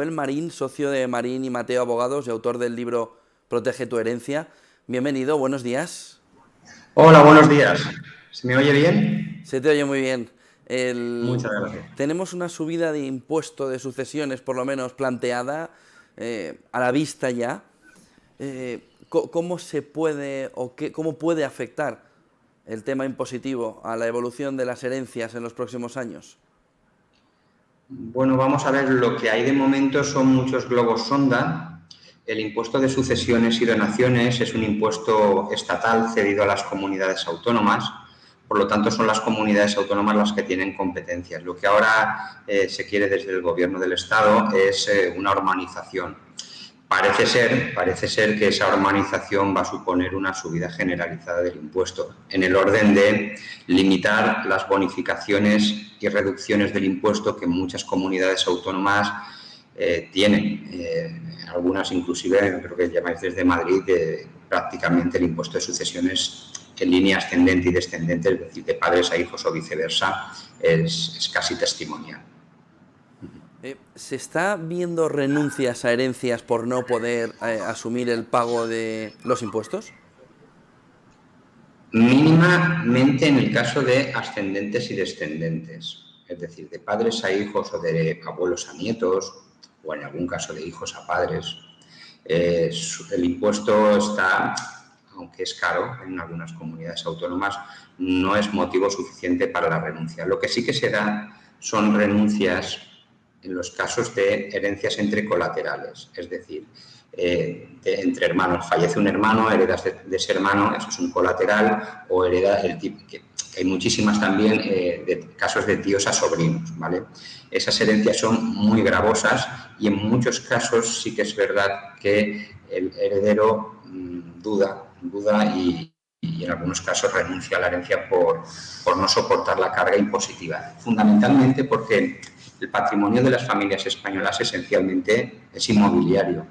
Manuel Marín, socio de Marín y Mateo Abogados y autor del libro Protege tu herencia. Bienvenido, buenos días. Hola, buenos días. ¿Se me oye bien? Se te oye muy bien. Muchas gracias. Tenemos una subida de impuesto de sucesiones, por lo menos planteada, a la vista ya. ¿Cómo se puede o cómo puede afectar el tema impositivo a la evolución de las herencias en los próximos años? Bueno, vamos a ver, lo que hay de momento son muchos globos sonda. El impuesto de sucesiones y donaciones es un impuesto estatal cedido a las comunidades autónomas. Por lo tanto, son las comunidades autónomas las que tienen competencias. Lo que ahora se quiere desde el Gobierno del Estado es una armonización. Parece ser que esa armonización va a suponer una subida generalizada del impuesto, en el orden de limitar las bonificaciones y reducciones del impuesto que muchas comunidades autónomas tienen. Algunas inclusive, creo que llamáis desde Madrid, prácticamente el impuesto de sucesiones en línea ascendente y descendente, es decir, de padres a hijos o viceversa, es casi testimonial. ¿Se está viendo renuncias a herencias por no poder asumir el pago de los impuestos? Mínimamente en el caso de ascendentes y descendentes, es decir, de padres a hijos o de abuelos a nietos, o en algún caso de hijos a padres. El impuesto está, aunque es caro en algunas comunidades autónomas, no es motivo suficiente para la renuncia. Lo que sí que se da son renuncias en los casos de herencias entre colaterales, es decir, entre hermanos. Fallece un hermano, heredas de ese hermano, eso es un colateral, o hereda el tipo, que hay muchísimas también de casos de tíos a sobrinos, ¿vale? Esas herencias son muy gravosas y en muchos casos sí que es verdad que el heredero duda y en algunos casos renuncia a la herencia por no soportar la carga impositiva. Fundamentalmente porque el patrimonio de las familias españolas esencialmente es inmobiliario,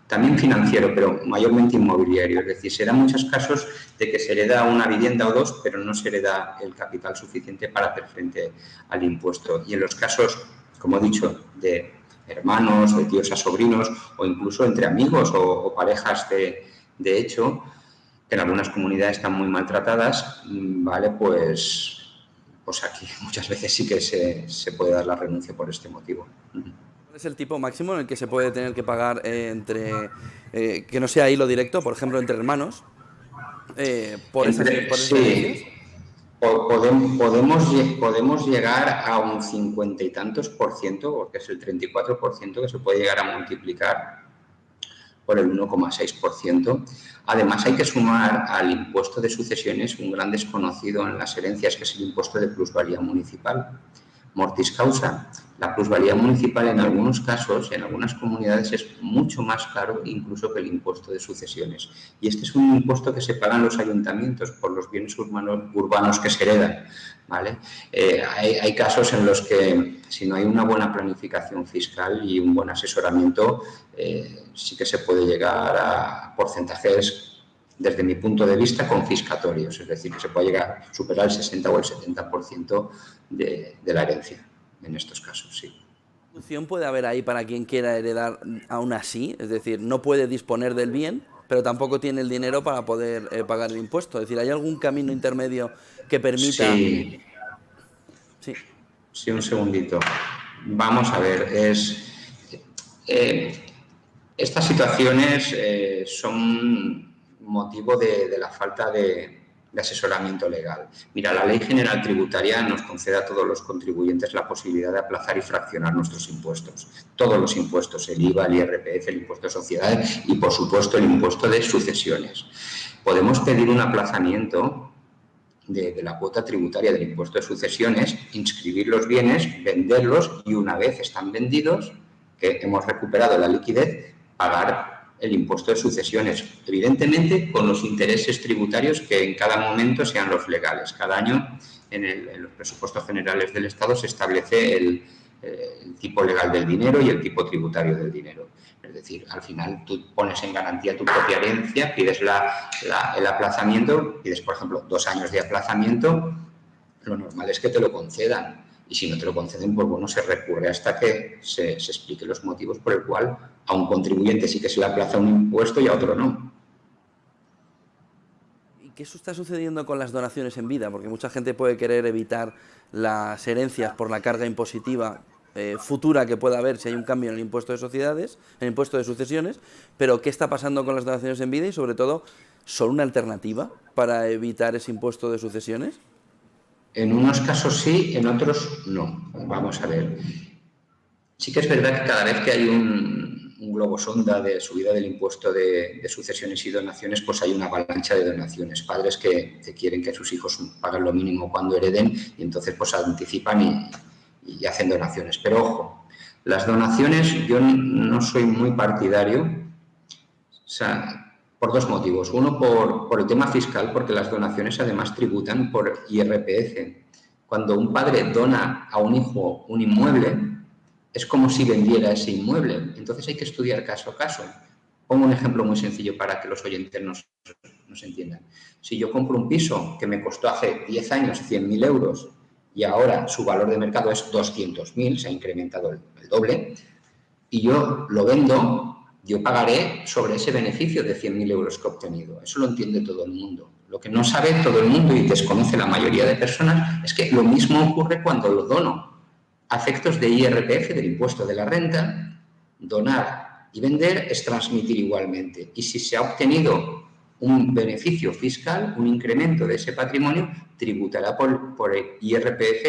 también financiero, pero mayormente inmobiliario. Es decir, se dan muchos casos de que se hereda una vivienda o dos, pero no se hereda el capital suficiente para hacer frente al impuesto. Y en los casos, como he dicho, de hermanos, de tíos a sobrinos, o incluso entre amigos o parejas de hecho, que en algunas comunidades están muy maltratadas, ¿vale? Pues aquí muchas veces sí que se puede dar la renuncia por este motivo. ¿Cuál es el tipo máximo en el que se puede tener que pagar que no sea hilo directo, por ejemplo, entre hermanos, por esas herencias? Sí, podemos llegar a un 50 y tantos por ciento, porque es el 34% que se puede llegar a multiplicar por el 1,6%. Además, hay que sumar al impuesto de sucesiones un gran desconocido en las herencias, que es el impuesto de plusvalía municipal. Mortis causa. La plusvalía municipal en algunos casos, en algunas comunidades, es mucho más caro incluso que el impuesto de sucesiones. Y este es un impuesto que se pagan los ayuntamientos por los bienes urbanos que se heredan, ¿vale? Hay casos en los que, si no hay una buena planificación fiscal y un buen asesoramiento, sí que se puede llegar a porcentajes, desde mi punto de vista, confiscatorios, es decir, que se puede llegar a superar el 60 o el 70% de la herencia en estos casos, sí. ¿Qué solución puede haber ahí para quien quiera heredar aún así? Es decir, no puede disponer del bien, pero tampoco tiene el dinero para poder pagar el impuesto. Es decir, ¿hay algún camino intermedio que permita... Sí, Sí. sí, un segundito. Vamos a ver, eh, estas situaciones son motivo de la falta de asesoramiento legal. Mira, la Ley General Tributaria nos concede a todos los contribuyentes la posibilidad de aplazar y fraccionar nuestros impuestos. Todos los impuestos, el IVA, el IRPF, el impuesto de sociedades y, por supuesto, el impuesto de sucesiones. Podemos pedir un aplazamiento de la cuota tributaria del impuesto de sucesiones, inscribir los bienes, venderlos y, una vez están vendidos, que hemos recuperado la liquidez, pagar el impuesto de sucesiones, evidentemente con los intereses tributarios que en cada momento sean los legales. Cada año en los presupuestos generales del Estado se establece el tipo legal del dinero y el tipo tributario del dinero. Es decir, al final tú pones en garantía tu propia herencia, pides el aplazamiento, pides, por ejemplo, 2 años de aplazamiento, lo normal es que te lo concedan Y si no te lo conceden, pues bueno, se recurre hasta que se explique los motivos por el cual a un contribuyente sí que se le aplaza un impuesto y a otro no. ¿Y qué está sucediendo con las donaciones en vida? Porque mucha gente puede querer evitar las herencias por la carga impositiva futura que pueda haber si hay un cambio en el impuesto de sociedades, en el impuesto de sucesiones, pero ¿qué está pasando con las donaciones en vida y sobre todo, son una alternativa para evitar ese impuesto de sucesiones? En unos casos sí, en otros no. Vamos a ver. Sí que es verdad que cada vez que hay un globo sonda de subida del impuesto de sucesiones y donaciones, pues hay una avalancha de donaciones. Padres que quieren que sus hijos paguen lo mínimo cuando hereden y entonces pues anticipan y hacen donaciones. Pero ojo, las donaciones yo no soy muy partidario, o sea, por dos motivos. Uno, por el tema fiscal, porque las donaciones además tributan por IRPF. Cuando un padre dona a un hijo un inmueble, es como si vendiera ese inmueble. Entonces hay que estudiar caso a caso. Pongo un ejemplo muy sencillo para que los oyentes nos entiendan. Si yo compro un piso que me costó hace 10 años 100.000 euros y ahora su valor de mercado es 200.000, se ha incrementado el doble, y yo lo vendo, yo pagaré sobre ese beneficio de 100.000 euros que he obtenido. Eso lo entiende todo el mundo. Lo que no sabe todo el mundo y desconoce la mayoría de personas es que lo mismo ocurre cuando lo dono. A efectos de IRPF, del impuesto de la renta, donar y vender es transmitir igualmente. Y si se ha obtenido un beneficio fiscal, un incremento de ese patrimonio, tributará por el IRPF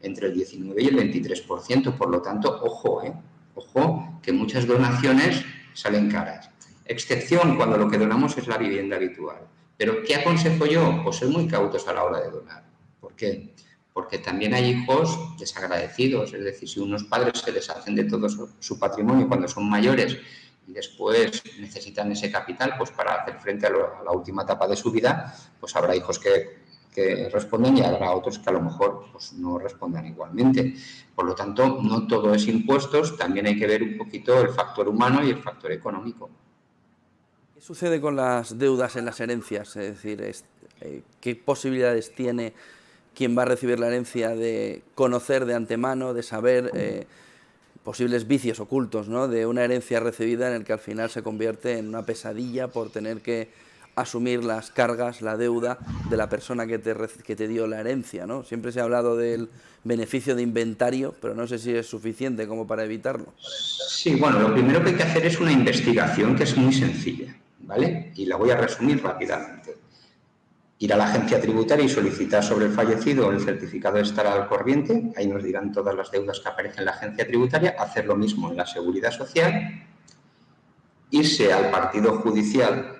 entre el 19 y el 23%. Por lo tanto, ojo, ojo, que muchas donaciones salen caras. Excepción cuando lo que donamos es la vivienda habitual. Pero, ¿qué aconsejo yo? Pues ser muy cautos a la hora de donar. ¿Por qué? Porque también hay hijos desagradecidos, es decir, si unos padres se deshacen de todo su patrimonio cuando son mayores y después necesitan ese capital pues para hacer frente a la última etapa de su vida, pues habrá hijos que responden y habrá otros que a lo mejor pues, no respondan igualmente. Por lo tanto, no todo es impuestos, también hay que ver un poquito el factor humano y el factor económico. ¿Qué sucede con las deudas en las herencias? Es decir, ¿qué posibilidades tiene quien va a recibir la herencia de conocer de antemano, de saber posibles vicios ocultos, ¿no?, de una herencia recibida en el que al final se convierte en una pesadilla por tener que asumir las cargas, la deuda de la persona que te dio la herencia, ¿no? Siempre se ha hablado del beneficio de inventario, pero no sé si es suficiente como para evitarlo. Sí, bueno, lo primero que hay que hacer es una investigación que es muy sencilla, ¿vale? Y la voy a resumir rápidamente. Ir a la agencia tributaria y solicitar sobre el fallecido el certificado de estar al corriente. Ahí nos dirán todas las deudas que aparecen en la agencia tributaria. Hacer lo mismo en la Seguridad Social. Irse al partido judicial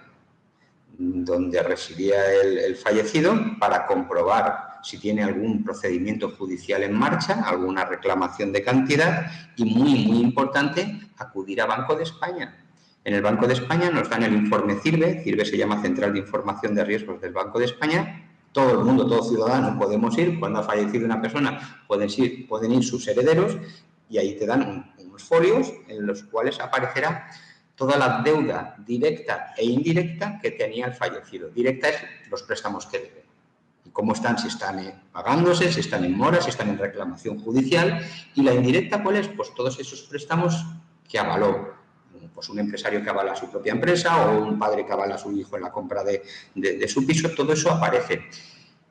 donde residía el fallecido para comprobar si tiene algún procedimiento judicial en marcha, alguna reclamación de cantidad y, muy, muy importante, acudir a Banco de España. En el Banco de España nos dan el informe CIRBE. CIRBE se llama Central de Información de Riesgos del Banco de España. Todo el mundo, todo ciudadano podemos ir. Cuando ha fallecido una persona pueden ir sus herederos y ahí te dan unos folios en los cuales aparecerá toda la deuda directa e indirecta que tenía el fallecido. Directa es los préstamos que debe. Y cómo están, si están pagándose, si están en mora, si están en reclamación judicial. Y la indirecta, ¿cuál es? Pues todos esos préstamos que avaló. Pues un empresario que avala su propia empresa o un padre que avala a su hijo en la compra de su piso, todo eso aparece.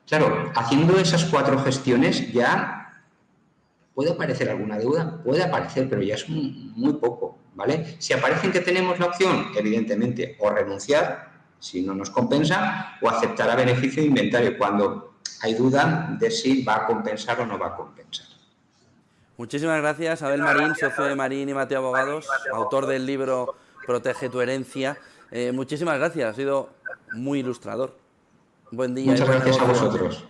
Claro, haciendo esas 4 gestiones ya puede aparecer alguna deuda, puede aparecer, pero ya es muy poco, ¿vale? Si aparecen que tenemos la opción, evidentemente, o renunciar, si no nos compensa, o aceptar a beneficio de inventario, cuando hay duda de si va a compensar o no va a compensar. Muchísimas gracias, Abel Marín, socio de Marín y Mateo Abogados, autor del libro Protege tu herencia. Muchísimas gracias, ha sido muy ilustrador. Buen día y Muchas buen gracias a negocio. vosotros.